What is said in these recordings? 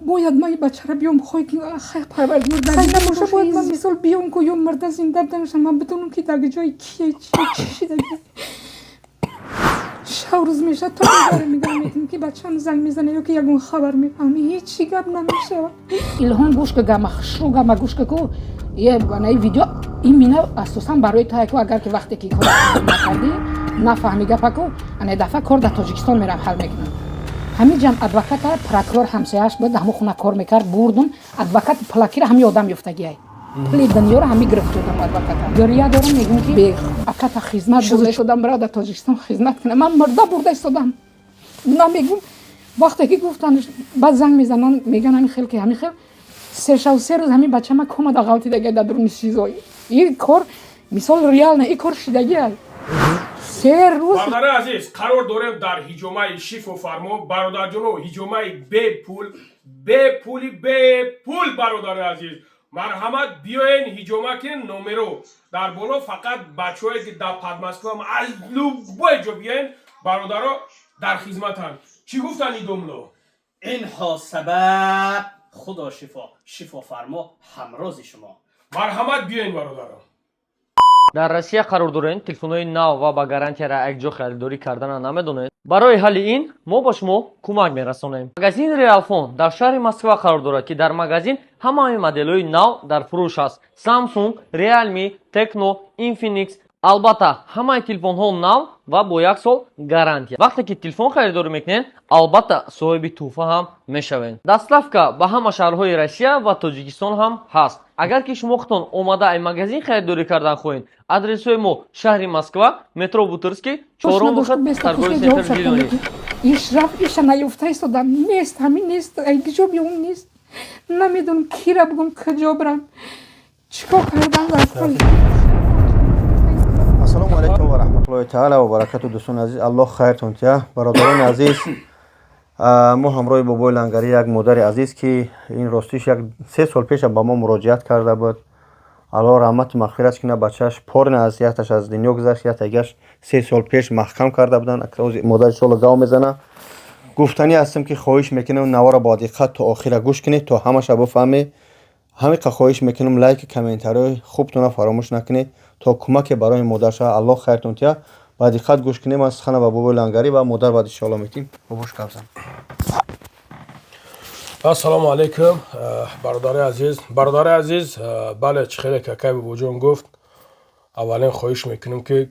باید من این بچه را بیام خواهی که خیلی پروردگار در این نباشه باید من مثال بیام که یا مرده زنده بدنشم من بدونم که در جای کیه چی دیگه شاورز میشه تا میگم که بچه هم زنگ میزنه یا که یکون خبر میفهمه هیچی گپ نمیشه الهام گوش که گمخشو گم گوش که کو یه بنای ویدیو این مینه اساسا برای تا که اگر که وقتی که کار نکردی نفهمی گپ کو انا دفعه کار در تاجیکستان میرم حل میکنم همین جان ادوکات پراکور همسایه‌اش بود همون خونه کار میکرد بردم ادوکات پلاکی را همین آدم یافتگی پلی دنیا را همین گرفت شدم ادوکات گریه دارم میگم که به اکات خدمت بوده شدم برای در تاجیکستان خدمت کنم من مرده برده استادم نمیگم وقتی که گفتن بعد زنگ میزنن میگن همین خیلی که همین خیلی سه روز همین بچه ما کمد غلطی دیگه در درون چیزایی این کار مثال ریال نه این کار شدگیه سه روز برادر عزیز قرار داریم در هجومه شیف و فرما برادر جونو هجومه به پول برادر عزیز مرحمت بیاین هجومه که نمرو در بالا فقط بچه‌ای که در پدمسکو هم از لوبای جو بیاین برادرها در خدمتن چی گفتن این دوملو اینها سبب خدا شفا فرما همراز شما مرحمت بیاین برادرها дар Россия қарор доред телефонҳои нав ва ба гарантияра якҷо харидорӣ карданро намедонед? Барои ҳалли ин мо ба шумо кӯмак мерасонем. Магазин Realphone дар шаҳри Москва қарор дорад ки дар магазин ҳамаи моделҳои нав дар фурӯш аст. Samsung, Realme, Tecno, Infinix, албатта ҳамаи телефонҳо нав ва бо 1 сол гарантия. Вақте ки телефон харидорӣ мекунед, албатта соҳиби туҳфа ҳам мешавед. Дастафка ба ҳама шаҳрҳои Россия ва Тоҷикистон ҳам ҳаст. Агар ки шумо худтон омада ай магазин харидорӣ кардан хоҳед, адресҳои мо шаҳри Москва, метро Бутырский, 4 хат, торговый центр Зеленый. ишраф иша наёфта истодам нест ҳамин нест айгиҷо биём нест намедонам кира бугам каҷо барам чикор кардан ассалому алайкум ва раҳматуллоҳи таъала ва баракату. дӯстони азиз, аллоҳ хайртон тия. бародарони азиз, мо ҳамроҳи бобои лангари як модари азиз ки ин ростиш як 3 сол пеша ба мо муроҷиат карда буд. аллоҳ раҳмату мағфират кина. бачааш порна аз якташ аз дунё гузашт, яктагаш 3 сол пеш маҳкам карда буданд. модари шола гав мезана. гуфтанӣ ҳастам ки хоҳиш мекунам навора бо диққат то охира гӯш кунед то ҳамаша бифаҳмед. ҳамиқа хоҳиш мекунам лайки комментарии хубтона фаромӯш накунед то кӯмаке барои модар шава. аллоҳ хайртон тия. ба диққат гӯш кунем. аз сухана ба бобои лангари ва модар баъд иншоалло метим. бобош гап зан. ассалому алайкум бародари азиз бале чӣ хеле какай бобоҷон гуфт. аввалин хоҳиш мекунем ки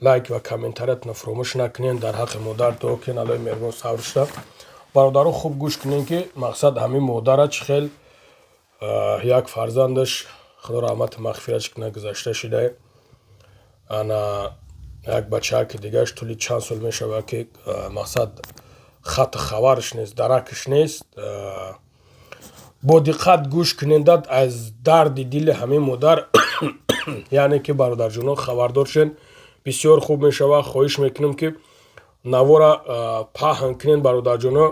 лайк ва комментариятона фаромӯш накунед дар ҳаққи модар дуо кунед. аллои меҳрубон сабр шуда бародаро хуб гӯш кунед ки мақсад ҳамин модара чӣ хел як фарзандаш худо раҳмати мағфират куна гузашта шуда ана як бачааки дигаш тӯли чанд сол мешавад ки мақсад хату хабарш нест даракш нест. бо диққат гӯш кунедат аз дарди дили ҳамин модар яъне ки бародарҷоно хабардор шен бисёр хуб мешавад. хоҳиш мекунем ки навора паҳн кунед бародарҷоно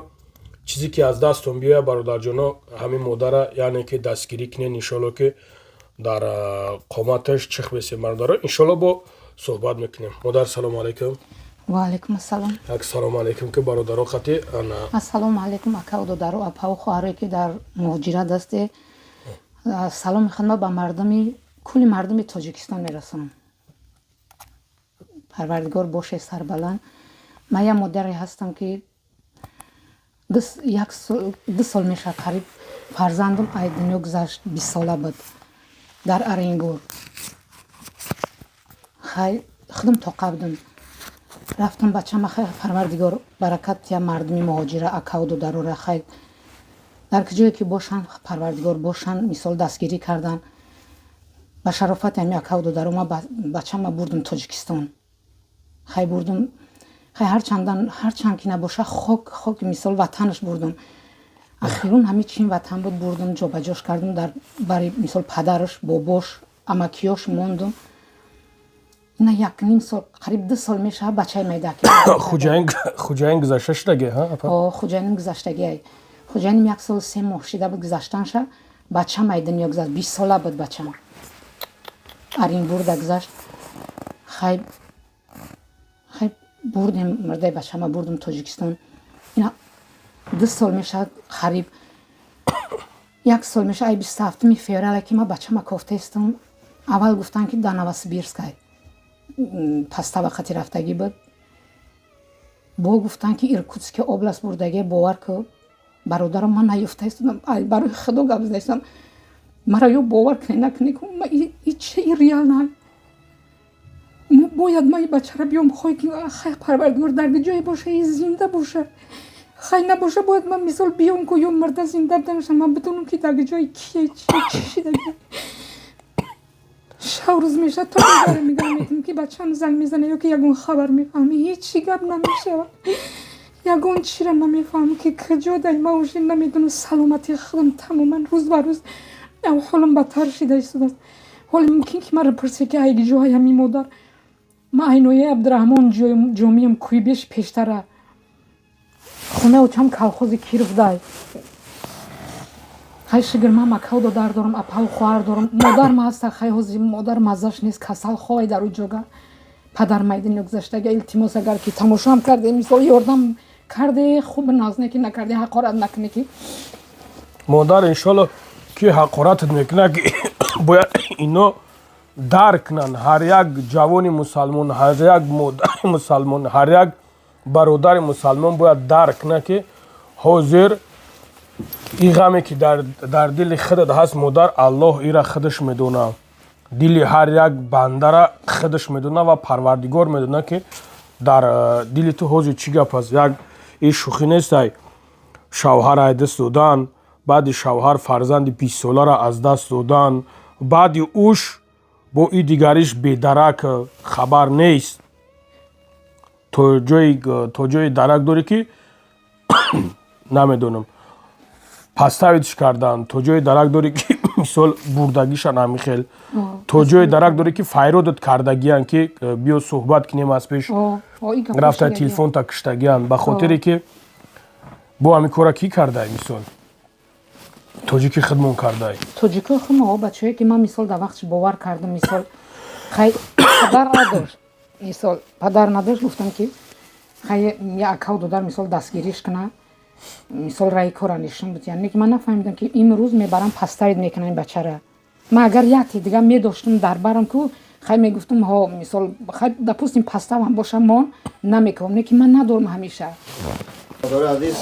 чизе ки аз дастон биёяд бародарҷоно ҳамин модара яъне ки дастгирӣ кунед иншоалло ки дар қоматаш чих бесед бародаро иншоалло бо суҳбат мекунем. модар салому алайкум. ва алайкум ассалом. Ассалому алайкум ки бародаро хати ана ассалому алайкум акау додаро апау хоҳаре ки дар муҳоҷират ҳасте. саломи хидмат ба мардуми кулли мардуми Тоҷикистон мерасонам. парвардигор боше сарбаланд. ман як модаре ҳастам ки 2 сол меша қариб фарзандам ай дунё гузашт 20 сола буд дар Аренгур. хай худам тоқа будам рафтам бачама хай парвардигор баракат я мардуми муҳоҷира акау додарора хай дар ҷое ки бошанд парвардигор бошанд мисол дастгирӣ кардан ба шарофати ҳами акау додаро ма бачама бурдам Тоҷикистон. хай бурдам хай ҳарчанд ки набоша хок мисол ватанаш бурдам. ахирун ҳами чин ватан буд бурдам ҷобаҷош кардам дар бари мисол падараш бобош амакиёш мондам. ина 1.5 сол қариб 2 сол мешавад бачаи майдаки хуҷаин гузашта шудаги хуҷаиним гузаштагиай хуҷаиним 1 сол 3 моҳ шида буд гузаштанша бачам ай дунё гузашт 20 сола буд бачам Оренбургда гузашт. хай бурдем мурдаи бачама бурдам Тоҷикистон. ина 2 сол мешавад қариб یک سال میشه ای 27 فевраля که ما بچه‌م کوفته استم. اول گفتن که در نووسیبیرسک پس طبقاتی رفتگی بود. با گفتن که ایرکوتسک اوبلاست بردگی باور که برادرم من نیفته استم. ای برای خدا گپ زدم. مرا یو باور کنی که ما هیچ ریال نه. باید ما این بچه را بیام خواهی که خیلی پروردگار در جای باشه ای زنده باشه. خیلی نباشه باید من مثال بیام که یا مرده زنده بدنشم من بدونم که در جای کیه چی دیگه. روز میشه تا بیداره میگم که بچه هم زنگ میزنه یا که یکون خبر میفهمی هیچی گپ نمیشه. یکون چی را نمیفهم که کجا دای ما اوشی نمیدونم سلامتی خودم تماما روز بر روز او حالم بدتر شده است. حالا ممکن که من پرسه که اگه جای همی مادر ما اینوی عبدالرحمن جامعیم کوی بیش پیشتره خونه و چم کلخوز کیرف دای خیلی شگر من مکاو دار دارم اپاو خوار دارم مادر ما هست خیلی حوزی مادر مزش نیست کسل خواهی در او جاگه پدر مایدین نگذشته التماس اگر که تماشا هم کرده مثال یاردم کرده خوب ناز نکی نکرده حقارت نکنه که مادر انشالله که حقارت میکنه که باید اینو درک کنن. هر یک جوان مسلمان، هر یک مادر مسلمان، هر یک برادر مسلمان باید درک کنه که حاضر این غمی که در دل خودت هست مادر الله ایرا خودش میدونه. دل هر یک بنده را خودش میدونه و پروردگار میدونه که در دل تو حاضر چی گپ است. یک این شوخی نیست. شوهر از دست دادن، بعد شوهر فرزند 20 ساله را از دست دادن، بعد اوش با این دیگریش بی‌درک خبر نیست. تو جای درک داری که نمیدونم پستویدش کردن. تو جای درک داری که مثال بردگیشن همیخیل. تو جای درک داری که فایرودت کردگیان که بیا صحبت کنیم از پیش رفته تلفن تا کشتگیان به خاطری که با همی کارا کی کرده مثال توجیکی خدمون کرده توجیکی خدمون بچه‌ای که من مثال در وقتش باور کردم مثال خیلی پدر نداشت مثال پدر نداشت گفتم که خیلی یه اکاو دادر مثال دستگیریش کنه مثال رای کارا نشون بود. یعنی که من نفهمیدم که این روز میبرم پسترید میکنه این بچه را. من اگر یکی دیگه میداشتم در برم که خیلی میگفتم ها مثال خیلی دپوستیم پسته هم باشم ما نمیکنم نه که من ندارم همیشه. برادر عزیز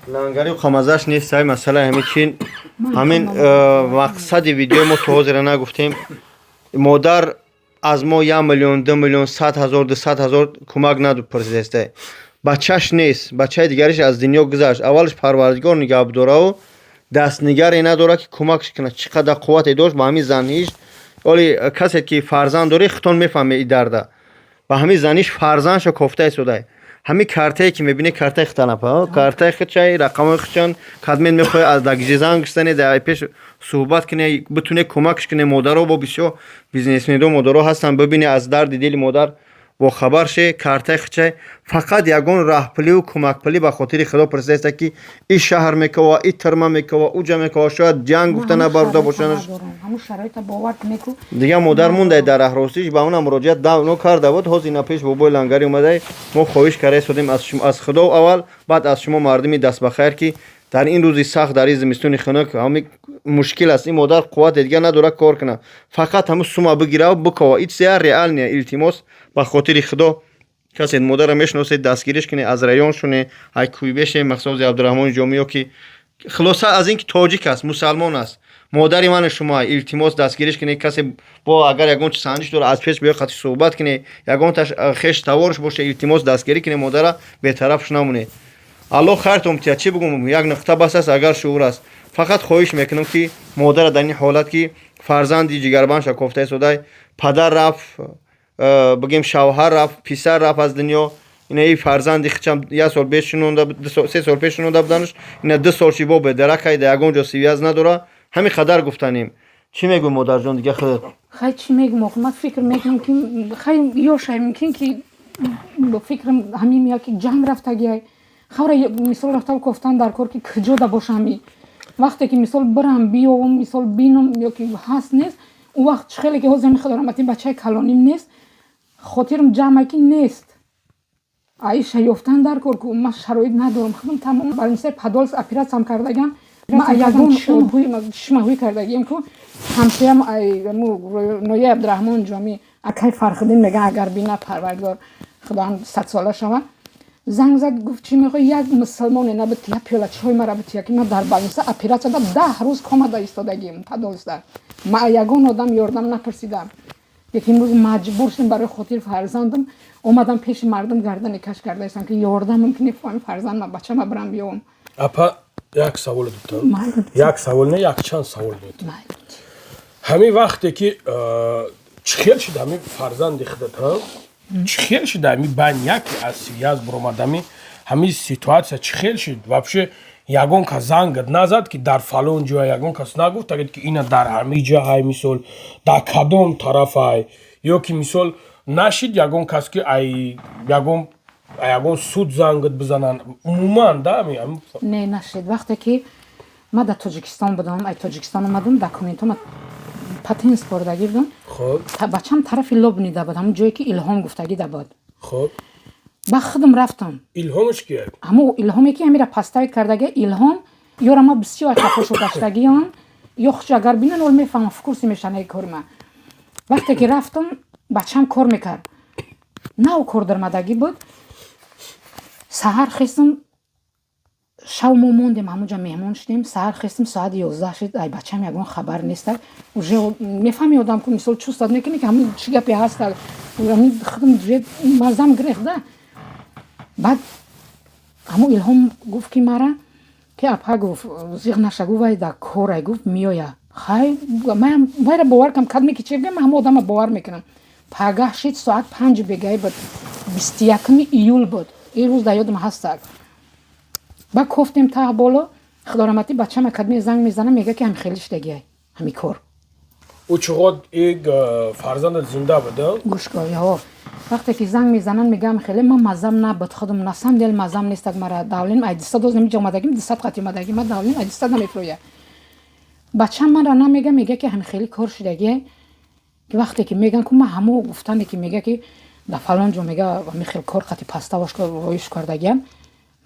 لنگری و خمازش نیست. مسئله همین مقصد ویدیو ما تو حاضر نگفتیم. مادر از ما 1 میلیون 2 میلیون 100,000 200,000 کمک نداد پرسیسته. بچهش نیست، بچه دیگریش از دنیا گذشت. اولش پروردگار نگاه داره و دست نگری نداره که کمکش کنه. چقدر قوت داشت با همین زنیش. ولی کسی که فرزند داره خودتون میفهمه این درده. با همین زنیش فرزندش کوفته شده. همین کارتایی که میبینی کارتای ختنه کارتای خچای رقم خچن کدمن میخواد از دگیجی زنگستنه در پیش صحبت کنه بتونه کمکش کنه. مادر رو با بسیار بیزنسمن دو مادر هستن ببینه از درد دل مادر و خبر شه. کارتای خچای فقط یگون راهپلی و کمک پلی به خاطر خدا پرسیسته که این شهر میکوا این ترما میکوا اوجا میکوا شاید جنگ گفته نبرده باشنش همون شرایط باور میکو دیگه مادر مونده در احراسیش به اون مراجعت داونو کرده بود. حوزینا پیش بابای لنگری اومده ما خواهش کرده شدیم از خدا اول بعد از شما مردمی دست بخیر که در این روزی سخت در این زمستون خنک همین مشکل است. این مادر قوت دیگه نداره کار کنه فقط همون سوما بگیره و بکوا هیچ سیار ریال نه. التماس به خاطر خدا کسی مادر میشناسه دستگیریش کنه از رایون شونه های کوی بشه مخصوص عبدالرحمن جامیو که خلاصه از اینکه تاجیک است مسلمان است. مادری من شما التماس دستگیریش کنه کسی با اگر یگون سنجش داره از پیش بیا خاطر صحبت کنه یگون تاش خش تاورش باشه التماس دستگیری کنه مادر به طرفش نمونه. الله خیرتون تیا چی بگم یک نقطه بس است اگر شعور است. فقط خواهش میکنم که مادر در این حالت که فرزندی جگربانش کوفته شده پدر رفت بگیم شوهر رفت پسر رفت از دنیا این فرزندی خچم 1 سال پیش شنونده 3 سال پیش شنونده بودنش این 2 سال چی به درکای در یگون جا سیویاز نداره. همین قدر گفتنیم. چی میگم مادر جان دیگه خودت خیلی چی میگم من فکر میکنم که خیلی یوشای میکنم که با فکرم همین میاد که جنگ رفته گیای خورا مثال رفته گفتن در کار که کجا دا باشم وقتی که مثال برم بیام مثال بینم یا که هست نیست اون وقت خیلی که حوزه میخوام البته بچه کلانیم نیست خاطرم جمعی که نیست عایشه یافتن در کار که من شرایط ندارم خودم تمام بالانس پدالس اپراسیون کردگان ما ягон шимаҳуй кардагием ку ҳамсоям ноя абдурахмон ҷоми акай фархидин меган агар бина парвардгор худоам 100 сола шава занг зад гуфт чӣ мехоҳӣ як мусалмоне набит я пиёла чой мара бит яки ма дар балниса оператсия дад 10 рӯз комада истодагием падолиста ма ягон одам ёрдам напурсидам як имрӯз маҷбур шудам барои хотири фарзандам омадам пеши мардум гардани каш кардаистам ки ёрдам мумкин фоми фарзандам бачама бирам биём апа як савол дутам як савол не якчанд савол дутам ҳамин вақте ки чӣ хел шуда ҳамин фарзанди худат чӣ хел шуда ҳамин байни яке аз сирияз буромадами ҳамин ситуатсия чӣ хел шуд вообще ягон кас зангат назад ки дар фалон ҷоя ягон кас нагуфтагед ки ина дар ҳамин ҷаҳай мисол дар кадом тарафай ё ки мисол нашид ягон кас ки ягон суд зангат бизананд умуман да не нашид вақте ки ма дар тоҷикистон будам ай тоҷикистон омадам документома патент спордагӣ будам бачам тарафи лобнида буд ҳамн ҷое ки илҳом гуфтагида буд ба худам рафтам илҳомш ки ҳамн илҳоме ки ҳамира паставид кардагия илҳом ёра ма бисёр хафошо гаштагиам ё хуч агар бинан ол мефаҳмам фукурси мешанаи кори ма вақте ки рафтам бачам кор мекард нав кор дармадагӣ буд саҳар хестам шав мо мондем ҳамунҷа меҳмон шудем саҳар хестам соати 11 шуд ай бачам ягон хабар неста уже мефаҳми одам ку мисол чувстват мекунӣ ки ҳамн чӣ гапе ҳаста худам мазам гирехта баъд ҳамун илҳом гуфт ки мара ки апа гуфт зиқ наша гуфт вай дар корай гуфт меоя хай майра бовар кам кадме ки чӣ гам ҳамн одама бовар мекунам пагаҳ шид соат 5 бегаи буд 21 июл буд ин рӯз дар ёдам ҳастак ба кофтем таҳ боло худораматӣ бачама кадме занг мезанам мега ки ҳами хелӣ шудагиай ҳами кор ӯ чуғод ик фарзандат зинда буда гӯшкоиҳо вақте ки занг мезананд мегам хеле ман мазам набуд худам насам дел мазам нестак мара давлем айдиста доз намиҷа омадагим дисат қати омадагӣ ма давлем айдиста намефроя бачам манра намега мега ки ҳами хелӣ кор шудагиай ки вақте ки меган ку ма ҳамо гуфтане ки мега ки дар фалон ҷо мега ҳами хел кор қати паставош роиш кардагиам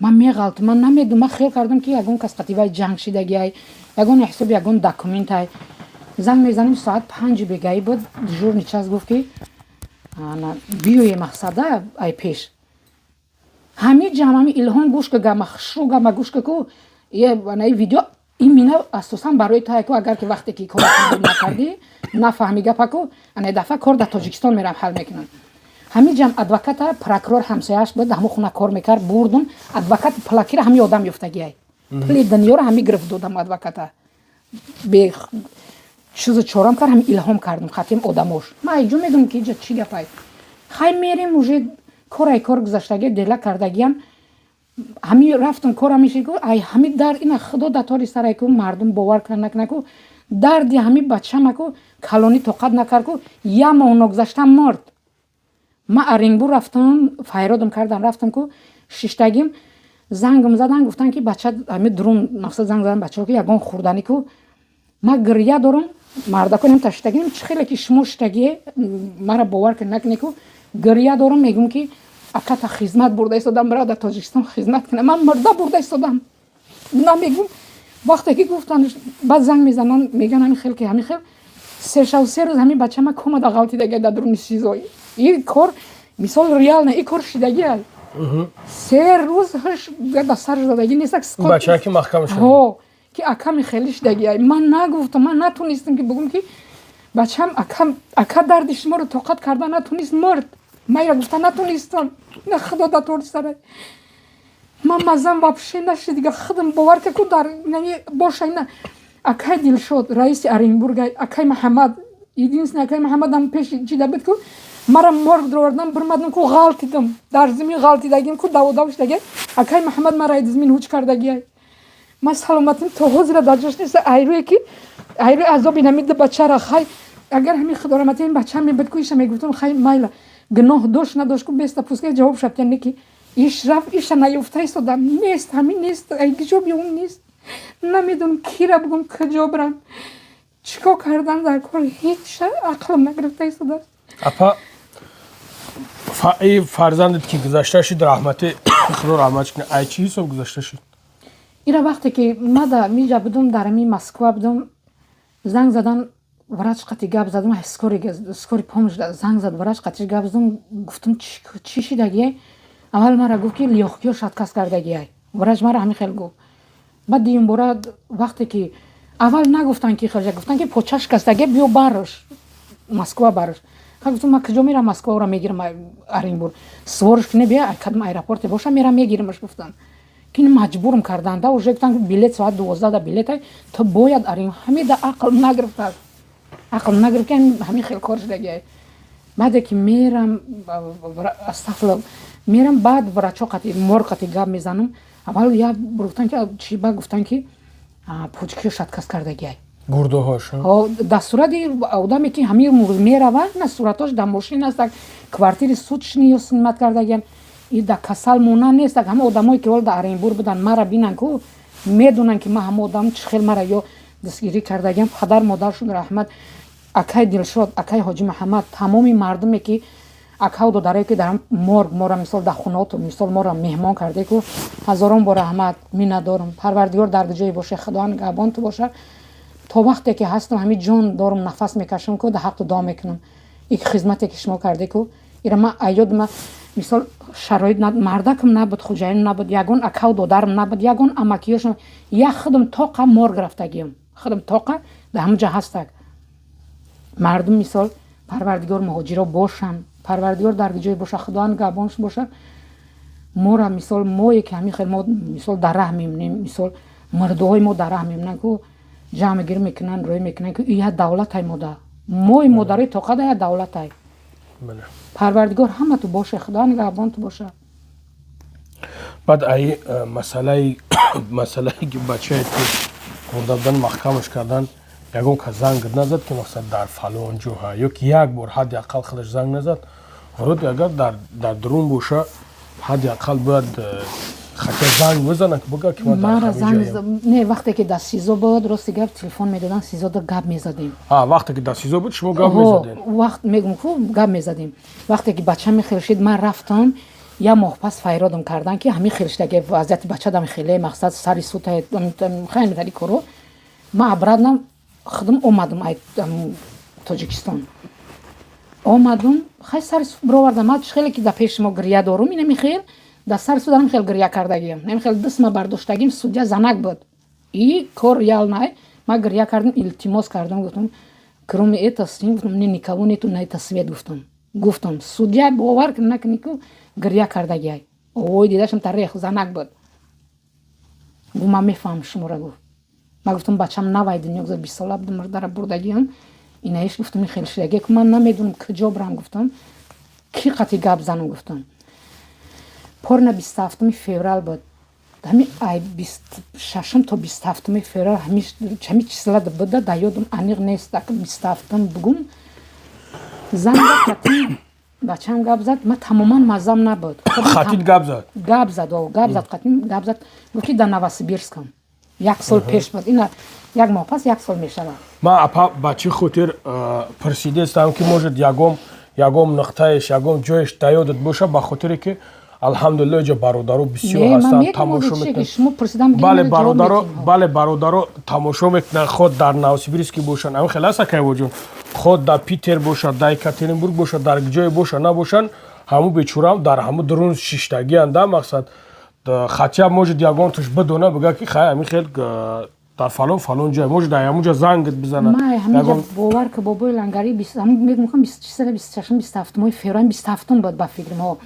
ман меғалтам ман намедум ман хел кардам ки ягон кас қати вай ҷанг шидагиай ягон ҳисоби ягон документай занг мезанем соат 5 бегаи буд дежурни час гуфт ки биёе мақсада ай пеш ҳами ҷамъами илҳом гӯшка гамахшу гама гӯшка ку наи видео имина асосан барои тае ку агар ки вақте ки кор накардӣ нафаҳми гапа ку ана дафъа кор дар тоҷикистон мерам ҳал мекунам ҳамин ҷамъ адвоката прокурор ҳамсояш буд ҳамун хуна кор мекард бурдум адвокат плакира ҳамин одам ёфтагиай пули дунёро ҳамин гирифт додам адвоката бе чизу чорам кард ҳамин илҳом кардам хатим одамош ма айҷо медонам ки иҷа чӣ гапай хай мерем уже корай кор гузаштагия дела кардагиам ҳамин рафтам кора мешику ай ҳамин дард ина худо датори сарай ку мардум бовар кар накунаку дарди ҳамин бачамаку калонӣ тоқат накард ку як моҳ нагузашта морд ма оренбур рафтам файродам кардам рафтам ку шиштагим зангам задан гуфтан ки бача ҳамин дурун мақсад занг задан бачаҳо ки ягон хурданӣ ку ма гирья дорам мардаконем таштагим чӣ хеле ки шумо шитагие мара бовар накунӣ ку гирья дорам мегум ки аката хизмат бурда истодам бара дар тоҷикистон хизмат кунам ман мурда бурда истодам намегум вақте ки гуфтан баъд занг мезананд меган ҳамин хел ки ҳамин хел сешав се рӯз ҳамин бачама комада ғалтидагия дар дуруни сизо ин кор мисол реална ин кор шидагиай се рӯз ҳиш дар сар задагӣ нестак бачаки маҳкам шуд ки аками хелӣ шидагиай ман нагуфтам ман натунистам ки бигум ки бачам ака дарди шуморо тоқат карда натунист морд майра гуфта натунистам на худо датори сарай ман мазам вообще нашид дига худам бовар ка ку дар боша ина акай дилшод раиси оренбургай акай маҳаммад единственный акай маҳаммадам пеши чида буд ку мара морг дровардам бирмадам ку ғалтидам дар зимин ғалтидагим ку даводав шидагиай акай маҳаммад мара ид зимин ҳуҷ кардагиай ма саломатим то ҳозира дар ҷош неста айрӯе ки айрӯи азоби намида бачара хай агар ҳамин худорамати ин бача мебуд ку иша мегуфтам хай майла гуноҳ дошт надошт ку беста пускай ҷавоб шад яне ки иш рафт иша наёфта истодам нест ҳамин нест айгиҷоби он нест намедонам кира бугум куҷо бирам чӣ кор кардан дар кор ҳеҷ ақлам нагирифта истодааст апа фарзандат ки гузашта шуд раҳмати худо раҳматш кунад ай чӣ ҳисоб гузашта шуд ایرا وقتی که ما در میجا بودم در می مسکو بودم زنگ زدن وراج قطی گپ زدم اسکوری پامش زنگ زد وراج قطی گپ زدم گفتم چی شدگیه اول مرا گفت که لیاخیو شاتکاس کردگیه وراج مرا همین خیلی گفت بعد دیم بورا وقتی که اول نگفتن که خرج گفتن که پوچش کستگی بیو بارش مسکو بارش گفتم ما کجا میرم مسکو را میگیرم ارینبور سوارش کنه بیا کدام ایرپورت باشه میرم میگیرمش گفتن که مجبورم کردن دا уже گفتن بلیت ساعت 12 دا بلیت تو باید ارین همین دا عقل نگرفت که همین خیلی کارش دیگه بعد که میرم استغفر میرم بعد ورچو قتی مرقتی گاب میزنم اول یا گفتن که چی با گفتن که پوچکی شاتکاس کردگی گرده هاش در صورت آدمی که همین روز میره نه صورتاش در ماشین است کوارتیر سودش نیست نمت کردگی این در کسال مونن نیست همه آدمایی که ول در ارینبور بودن مرا بینن که میدونن که ما هم آدم چخیل مرا یا دستگیری کردگیم پدر مادرشون رحمت اکای دلشاد اکای حاجی محمد تمامی مردمی که اکاو دو داره که در مرگ ما را مثال در خونات و مثال ما را مهمان کرده که هزاران با رحمت مینا دارم پروردگار در جای باشه خدا نگهبان تو باشه تا وقتی که هستم همین جان دارم نفس میکشم که در حق دعا میکنم یک خدمتی که شما کرده که ایرا ما ایاد ما مثال شرایط مردکم نبود خوجایم نبود یگان اکاو دو دارم نبود یگان امکیاشم یا خودم طاقه مرگ رفتگیم خودم طاقه در همجا هستک مردم مثال پروردگار مهاجرا باشن پروردگار در جای باشه خدا نگهبانش باشه ما را مثال ما که همین خیلی ما مثال در راه میمونیم مثال مردهای ما در راه میمونن که جمع گیر میکنن روی میکنن که این دولت های ما مادری طاقت های دولت های پروردگار همه تو باشه خدا نگهبان تو باشه بعد ای مسئله که بچه تو کردن محکمش کردن یگون که زنگ نزد که مثلا در فلان جوها یا که یک بار حد اقل خودش زنگ نزد ورود اگر در درون باشه حد اقل باید خطر زنگ بزنه که بگه که ما در همین جاییم نه وقتی که در سیزو بود راستی گپ تلفن میدادن سیزو در گپ میزدیم وقتی که در سیزو بود شما گپ میزدین وقت میگم که گپ میزدیم وقتی که بچه میخیرشید من رفتم یا ماه پس فیرادم کردن که همین خیرشتگی وضعیت بچه دم خیلی مقصد سری سوت خیلی میتری کرو ما ابردم خودم اومدم تاجیکستان اومدم خیلی سر سوت برآوردم ما خیلی که در پیش ما گریه دارم اینه میخیل در سر سوت هم خیلی گریه کردگیم نمیخیل دست ما برداشتگیم سودیا زنک بود این کار یال نه ما گریه کردم التماس کردم گفتم کروم ایت استیم گفتم نه نیکاونی تو نه تصویر گفتم سودیا باور نکنی که گریه کردگی اوی دیداشم تاریخ زنک بود ما میفهم شما را گفت ما گفتم بچه‌م نوای دنیا گذار 20 ساله بودم مردر بردگیم اینایش گفتم خیلی شریگه که من نمیدونم کجا برم گفتم کی قطعی گپ زنم گفتم پرنا 27 فوریه بود همین ای 26 تا 27 فوریه همین چیزلا بوده در یادم انیق نیست که 27 بگم زنگ قطعی بچه‌م گپ زد من تماما مزم نبود خطیت گپ زد قطعی گپ زد گفت در نوسیبیرسکم یک سال پیش بود اینا یک ماه پس یک سال میشه ما اپا بچه خاطر پرسیده استم که موجود یگم نقطهش یگم جایش تاییدت باشه به خاطری که الحمدلله جا برادرو بسیار هستن تماشا میکنن بله برادرو تماشا میکنن خود در نوسیبیرسک که باشن همین خیلی است که وجود خود در پیتر باشه در یکاترینبورگ باشه در جای باشه نباشن همو بیچورم در همو درون شیشتگی انده مقصد خطیه موجود یگان توش بدونه بگه که خیلی همین خیلی در فلان جای موجود در همونجا زنگت بزنه ما همینجا باور که بابای لنگری میگم 26 27 ماه فوریه 27 بود با فکر ما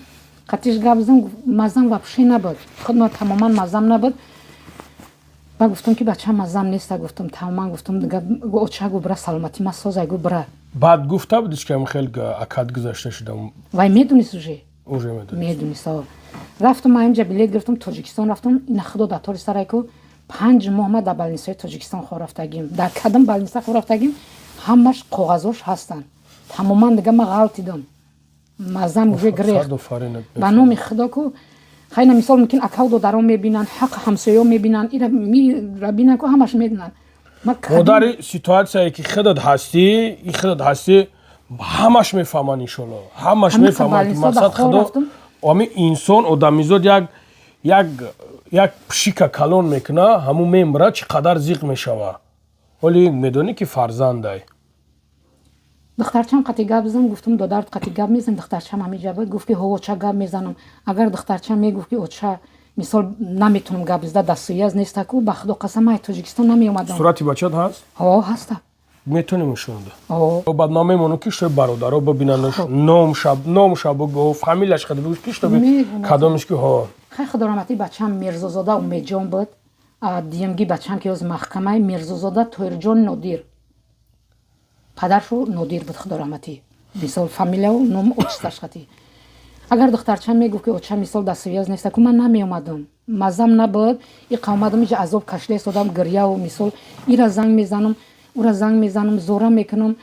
خطیش گابزم مزم وابشه نبود خود ما تماما مزم نبود با گفتم که بچه مزم نیست گفتم تماما گفتم دیگه اوچا گو برا سلامتی ما سازای گو برا بعد گفته بودیش که خیلی اکاد گذاشته شدم وای میدونیست اوجه میدونیست رفتم ما اینجا بلیت گرفتم تاجیکستان رفتم این خدا داتور سرای کو 5 ماه ما در بالینسای تاجیکستان خو رفتگیم در کدام بالینسا خو رفتگیم همش کاغذاش هستن تماما دیگه ما غلطیدم مزم روی گریخت به نام خدا کو خیلی مثال ممکن اکاودو درام میبینن حق همسایه میبینن اینا میبینن که همش میدونن ما در سیتواسیایی که خودت هستی همش میفهمن انشالله همش میفهمن مقصد خدا امی انسان آدمیزاد یک як пшика калон мекуна ҳамун мемра чӣ қадар зиқ мешава вале медонӣ ки фарзандай духтарчам қати гап зидам гуфтам додард қати гап мезанам духтарчам ҳамиҷа буд гуфт ки ҳо ча гап мезанам агар духтарчам мегуфт ки оча мисол наметунам гап зида дастуяз нестаку ба худо қасам ай тоҷикистон намеомадам сурати бачат ҳаст ҳо ҳаста метонем нишонда ҳо баъд ма мемонам ки шои бародаро бибинанаш номша бугу фамилияш қади бугу ки штоби кадомиш ки ҳо хай худораматӣ бачам мирзозода умедҷон буд диюмги бачам ки оз маҳкамаи мирзозода тоҳирҷон нодир падаршу нодир буд худораматӣ мисол фамилияу ном отчестваш қатӣ агар духтарчам мегуфт ки оча мисол дастуяз нестаку ман намеомадам мазам набуд и қавмадам иҷа азоб кашида истодам гирьяву мисол ира занг мезанам ура занг мезанам зора мекунам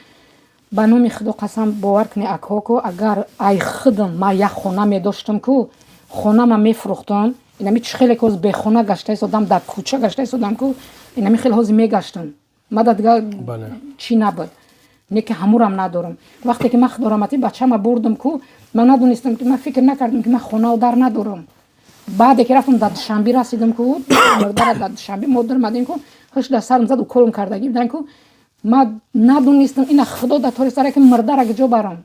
ба номи худо қасам бовар кунӣ акҳо ку агар ай худам ман як хона медоштам ку хонама мефурӯхтам инами чӣ хеле ки ҳоз бехона гашта истодам дар кӯча гашта истодам ку инами хеле ҳози мегаштам мада дигар чӣ набуд не ки ҳамурам надорам вақте ки ман худораматӣ бачама бурдам ку ман надонистам ки ман фикр накардам ки ман хонау дар надорам баъде ки рафтам дар душанбе расидам ку модара дар душанбе модар мадем ку ҳашда сарм зад уколам кардагӣ будан ку ман надонистам ина худо дар тори сара ки мурдара киҷо барам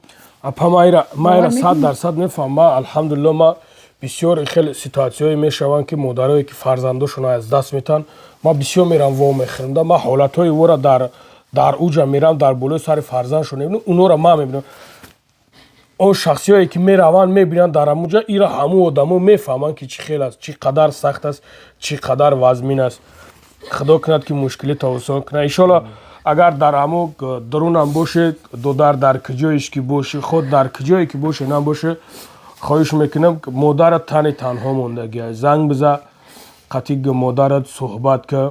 апа майра 100% мефаҳмам алҳамдулилло ма бисёр хеле ситуатсияҳое мешаванд ки модарое ки фарзандошонро аз даст метан ма бисёр мерам вомехӯрам ма ҳолатҳои ора дар уҷа мерам дар болои сари фарзандшон мебинам унора ма мебинам он шахсиҳое ки мераванд мебинанд дар ҳамуҷа ира ҳамун одамо мефаҳманд ки чӣ хел аст чӣ қадар сахт аст чӣ қадар вазмин аст худо кунад ки мушкилита осон кунад иншоалло агар дар ҳамун дурунам боше додар дар куҷоиш ки боше худ дар куҷое ки боше набоше хоҳиш мекунам модарат тани танҳо мондагӣ аст занг биза қатӣ модарат суҳбат ка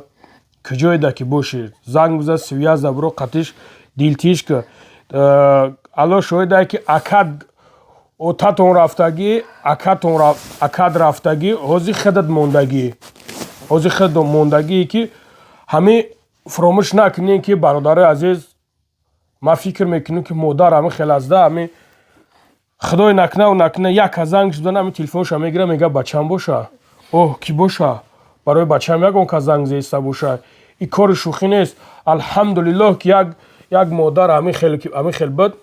куҷоеда ки боше занг биза связда биро қатиш дилтиш ка алло шоҳидае ки акад отатон рафтагӣ акад рафтагӣ ҳози хедат мондагӣ ки ҳамин фуромӯш накунем ки бародари азиз ман фикр мекунам ки модар ҳамин хел азда ҳамин худой накуна як занг шуда ҳамин телефонша мегирам мега бачам боша оҳ ки боша барои бачам ягон ка занг зеста боша и кори шӯхӣ нест алҳамдулиллоҳ ки як модар ҳамин хел буд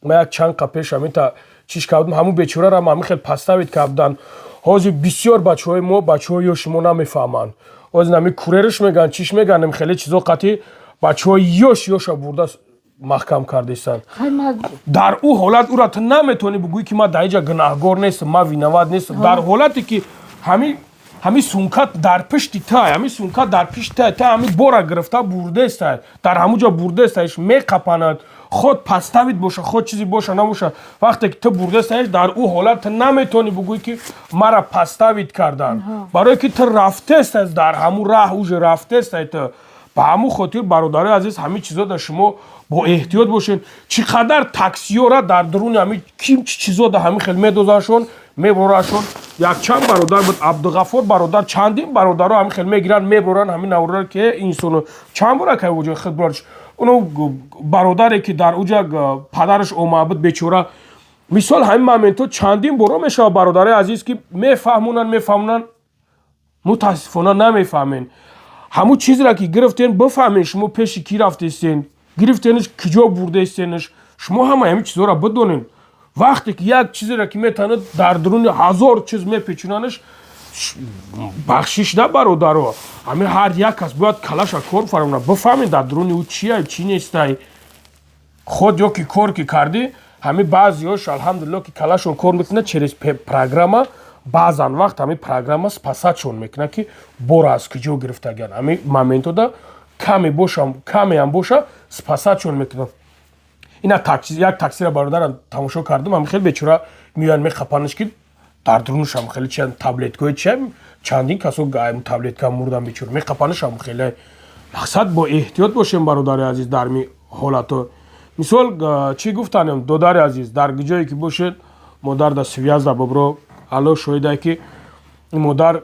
ма як чанд қа пеш ҳамита чиш кардам ҳамун бечораро ҳамин хел паставид кардан ҳозир бисёр бачаҳои мо бачаҳои ёши мо намефаҳманд ҳозир ҳамин курериш меган чиш меган ҳамин хеле чизо қатӣ бачаҳои ёша бурда маҳкам кардистанд дар ӯ ҳолат ӯра ту наметавонӣ бигӯӣ ки ман дар инҷа гунаҳгор нестам ман виноват нестам дар ҳолате ки ҳамин сумка дар пишти тай ҳамин сумка дар пишти тай ҳамин бора гирифта бурдестай дар ҳамуҷа бурдестаиш меқапанад худ паставид боша худ чизе боша набоша вақте ки ту бурдестаиш дар ӯ ҳолат ту наметавонӣ бигӯӣ ки мара паставид кардан барое ки ту рафтестай дар ҳамун раҳ уже рафтестай ту ба ҳамун хотир бародарои азиз ҳамин чизо дар шумо бо эҳтиёт бошед чӣ қадар таксиёра дар дуруни ҳамин ким чӣ чизо дар ҳамин хел медозашон меборашон якчанд бародар буд абдуғаффор бародар чандин бародаро ҳамин хел мегиранд меборанд ҳамин наврора ки инсоно чанд бора кай вуҷуд худ бораш оно бародаре ки дар уҷа падараш омада буд бечора мисол ҳамин моментҳо чандин боро мешавад бародарои азиз ки мефаҳмонанд мутаассифона намефаҳмед ҳамун чизеро ки гирифтен бифаҳмед шумо пеши ки рафтестен гирифтениш куҷо бурдестениш шумо ҳама ҳамин чизоро бидонед вақте ки як чизеро ки метавонад дар дуруни ҳазор чиз мепечунаниш бахшиш да бародаро ҳамин ҳар як кас бояд калаша кор фаромна бифаҳмед дар дуруни ӯ чия чӣ нестай худ ё ки кор ки кардӣ ҳамин баъзиёш алҳамдулилло ки калашон кор мекунад через программа баъзан вақт ҳамин программа спасадшон мекунад ки бора аз куҷо гирифтагиан ҳамин моментода камеам боша спасадшон мекунад ина як таксира бародарам тамошо кардам ҳамин хел бечора меоянд меқапанаш ки дар дурунаш ҳамин хеле чия таблеткаҳои чия чандин касо таблетка мурдан бечора меқапанаш ҳамин хеле мақсад бо эҳтиёт бошем бародари азиз дар ми ҳолато мисол чӣ гуфтанем додари азиз дар куҷое ки бошед модар да связда бобро алло шоҳидае ки модар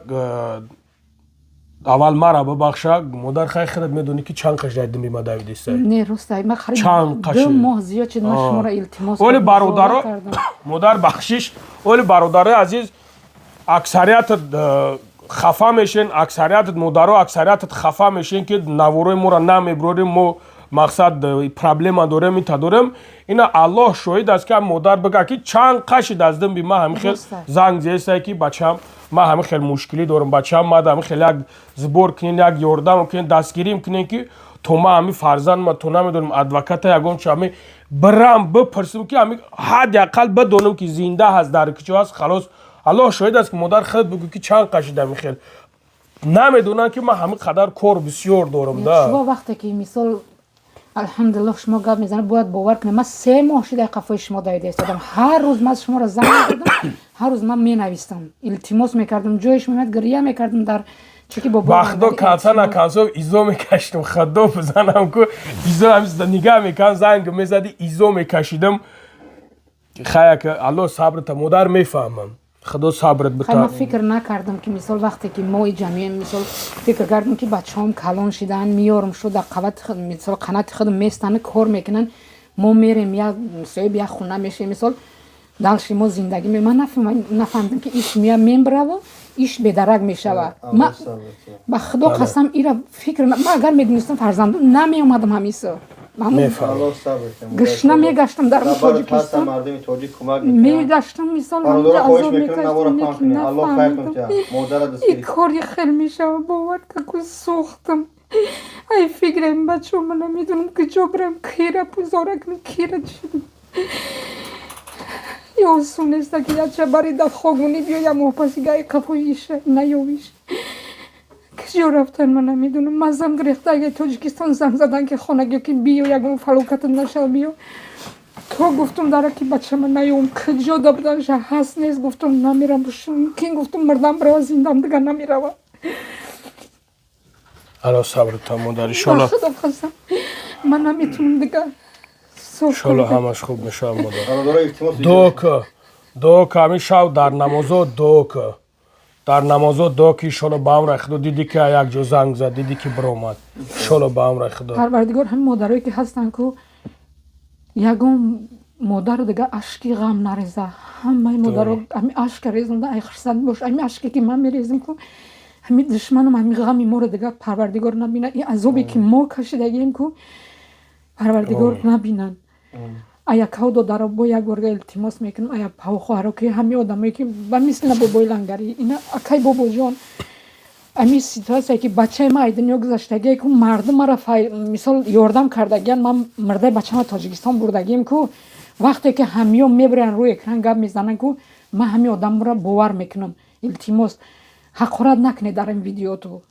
аввал мара бибахша модар хай худат медонӣ ки чанд қаш дар думи ма давидистай не ростай ман хариб 2 моҳ зиёд шуд ман шуморо илтимос оли бародаро модар бахшиш оли бародарои азиз аксарияти хафа мешен, аксариятат модаро аксариятат хафа мешен ки наворои моро намебурорем, мо мақсад проблема дорем, ита дорем. Ина Аллоҳ шоҳид аст ки модар бигӯяд ки чанд қаши даздим би ман ҳамин хел занг зестае ки бачаам ман ҳамин хел мушкилӣ дорам, бачаам мада ҳамин хел як збор кунен, як ёрдам кунен, дастгирим кунен ки то ман ҳамин фарзандма то намедонам адвоката ягон чо ҳамин бирам бипурсим ки ҳамин ҳад якал бидонам ки зинда ҳаст, дар кучо ҳаст. халос Аллоҳ шоҳид аст ки модар хеле бигӯ ки чанд қаши ҳамин хел намедонам ки ман ҳамин қадар кор бисёр дорам. шумо вақте ки мисол алҳамдулиллаҳ шумо гап мезанед бояд бовар кунед, ман 3 моҳ шуда қафои шумо доида истодам. ҳар рӯз ман шуморо занг мезанам, ҳар рӯз ман менавистам, илтимос мекардам, ҷоиш меомад гирия мекардам дар чуки бо бахдо канса накансо изо мекашидам, худо бизанам ку изо ҳамиста нигаҳ мекардам, занг мезади изо мекашидам. хая ки Аллоҳ сабрата модар мефаҳмам, худо сабрат бита. ман фикр накардам ки мисол вақте ки мо ҷамъия мисол фикр кардам ки бачаҳом калон шидаанд, миёрам шуда қавати худ мисол қанати худ местанд кор мекунанд, мо мерем як соҳиби як хона мешавем, мисол далши мо зиндагӣ ман нафаҳмидам ки иш мия мебрава иш бедарак мешава. ба худо қасам ира фикр ман агар медонистам фарзандам намеомадам ҳамисо гишна мегаштам дар Тоҷикистон, мегаштам мисол азоб мекардам, ин кори хел мешава, бовар ку сӯхтам. ай фикрам бачаҳо ман намедонам куҷо бирам, кира пузора кунам, кира чидам. осон нест ки яча бари дафхогунӣ биёям моҳпасигаи қафои иша наёвиш киҷо рафтан ман намедонам. мазам гирифта аgar Тоҷикистон занг задан ки хонагиё ки биё ягон фалокатат нашава биё, то гуфтам дара ки бачама наём киҷо добуданша ҳаст нест, гуфтам намерам кин гуфтам мирдам бирава зиндам дига намерава. Аллоҳ сабрата модар иншоллоҳ. худо қасам ман наметунам дига иншоллоҳ ҳамаш хуб мешавад модар. дуо ка ҳамин шав дар намозо дуо ка, дар намозо дуо ки иншоллоҳ ба амраи худо диди ки якҷо занг зад, диди ки биромад, иншоллоҳ ба амраи худо. парвардигор ҳамин модарое ки ҳастанд ку ягон модару дига ашки ғам нареза, ҳамаи модаро ҳамин ашка резанда ай хурсанд бош, ҳамин ашке ки ман мерезам ку ҳамин душманам ҳамин ғами моро дига парвардигор набина, ин азобе ки мо кашидагием ку парвардигор набинанд. ая кавдо даро бо як борга илтимос мекунам, ая павхоҳаро ки ҳамин одамое ки ба мисли бобои лангарӣ ина акай бобоҷон ҳамин ситуатсия ки бачаи ман ай дунё гузаштагие ку мардум мара мисол ёрдам кардагиян, ман мирдаи бачаама Тоҷикистон бурдагием ку вақте ки ҳамиё мебиранд рӯи экран гап мезананд ку ман ҳамин одамро бовар мекунам. илтимос ҳақорат накунед дар ин видеото,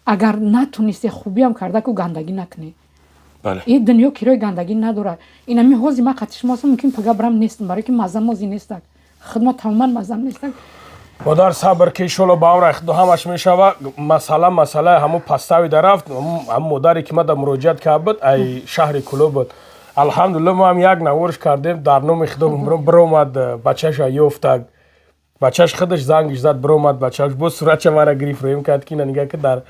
агар натунисте хубиам карда ку гандагӣ накунед. ин дунё кирои гандагӣ надорад. ин ҳамин ҳози ман қатъи шумоса мумкин пага бирам нестам, барои ки маззам мози нестак, худмо тамоман маззам нестак. модар сабр ки иншоллоҳ ба амраи худо ҳамаш мешава. масъалаи ҳамун паставида рафт, ҳамун модаре ки мада муроҷиат кард буд ай шаҳри Кулӯ буд. алҳамдулиллаҳ мо ҳам як навориш кардем, дар номи худо биромад, бачаша ёфтак, бачаш худаш зангиш зад биромад, бачаш бо суратша мара гирифт роем кард ки нанига ки дар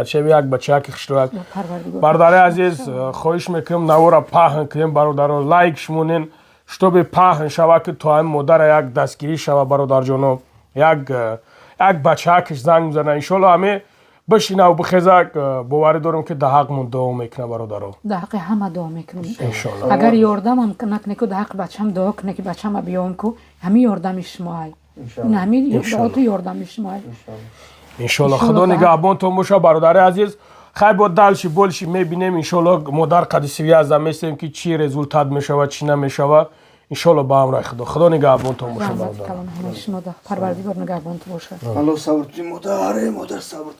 чеби як бачаки хушрояк. бародари азиз, хоҳиш мекунем навора паҳн кунем бародаро, лайк шумонен, штобе паҳн шава ки то ҳамин модара як дастгирӣ шава бародарҷоно, як бачакиш занг мезана. иншоллоҳ ҳаме бишинав бихезак, боварӣ дорем ки дар ҳақмон дуо мекуна бародаро. дар ҳаққи ҳама дуо мекунем. иншоллоҳ агар ёрдамам накуне ку дар ҳаққи бачаам дуо куне ки бачаама биём ку ҳамин ёрдами шумоай, ин ҳамин дуоату ёрдами шумоай. иншоллоҳ худо нигаҳбонтон боша бародари азиз. хай бо далши болши мебинем иншоллоҳ модар қади связа местем ки чи результат мешава чи намешава. иншоллоҳ ба амраи худо. худо нигаҳбонтон боша бародар. парвардигор нигаҳбонтон боша. Аллоҳ сабр модар сабр.